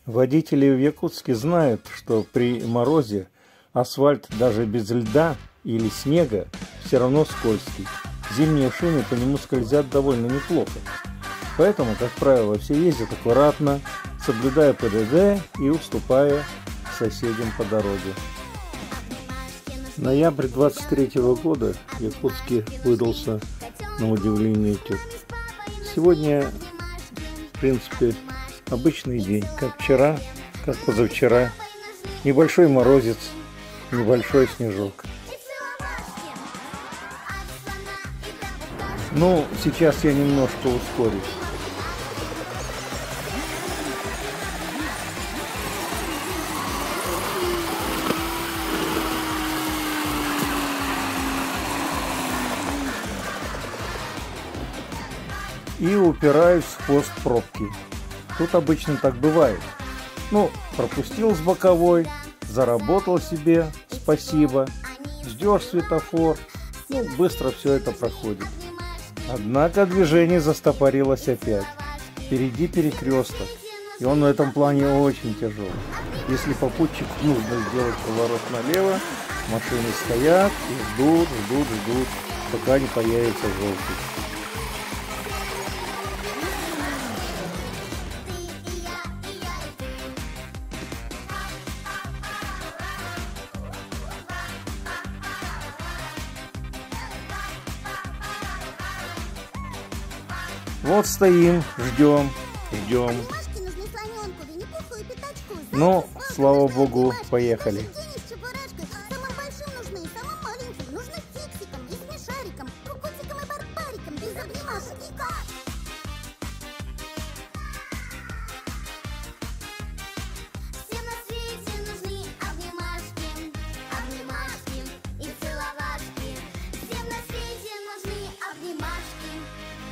Водители в Якутске знают, что при морозе асфальт даже без льда или снега все равно скользкий. Зимние шины по нему скользят довольно неплохо. Поэтому, как правило, все ездят аккуратно, соблюдая ПДД и уступая соседям по дороге. Ноябрь 23 года в Якутске выдался на удивление теплым. Сегодня, в принципе, обычный день, как вчера, как позавчера. Небольшой морозец, небольшой снежок. Ну, сейчас я немножко ускорюсь. И упираюсь в хвост пробки. Тут обычно так бывает. Ну, пропустил с боковой, заработал себе, спасибо, ждешь светофор, ну, быстро все это проходит. Однако движение застопорилось опять. Впереди перекресток, и он в этом плане очень тяжелый. Если попутчику нужно сделать поворот налево, машины стоят и ждут, пока не появится желтый. Вот стоим, ждем. Ну, слава богу, поехали.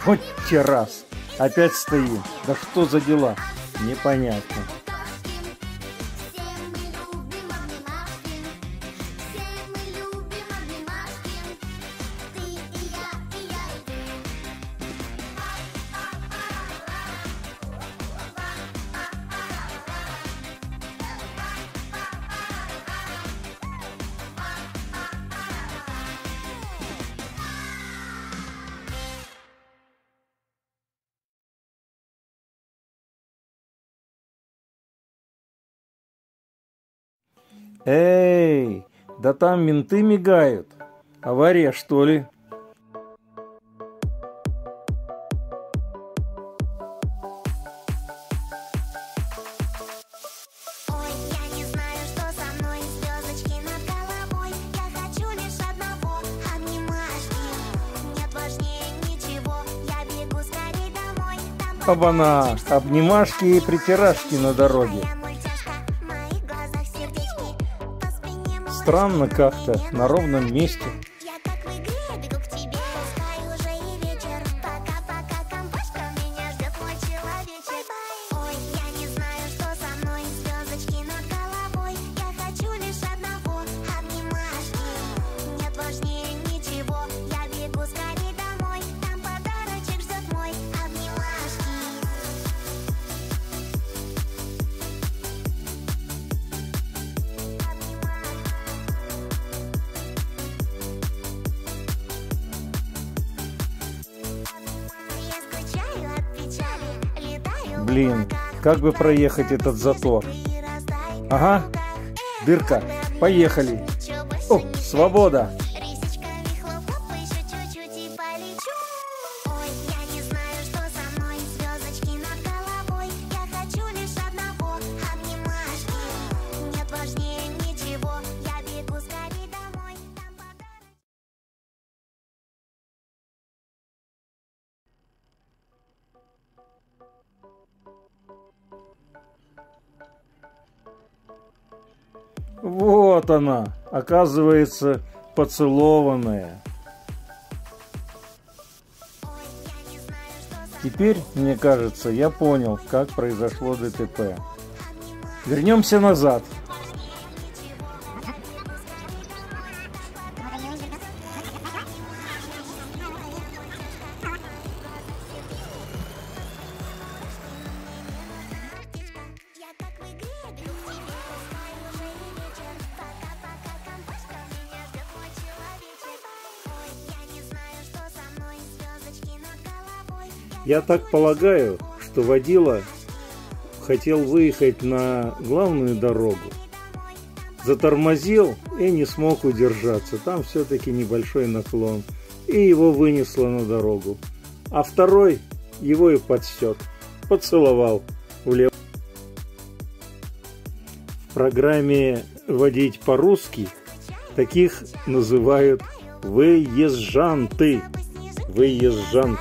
Хоть раз. Опять стоим. Да что за дела? Непонятно. Эй, да там менты мигают. Авария, что ли? Оба-на, обнимашки и притирашки на дороге. Странно как-то, на ровном месте. Блин, как бы проехать этот затор? Ага, дырка, поехали. О, свобода! Вот она, оказывается, поцелованная. Теперь, мне кажется, я понял, как произошло ДТП. Вернемся назад. Я так полагаю, что водила хотел выехать на главную дорогу, затормозил и не смог удержаться. Там все-таки небольшой наклон, и его вынесло на дорогу. А второй его и подсек, поцеловал в левую. В программе «Водить по-русски» таких называют выезжанты. Выезжант.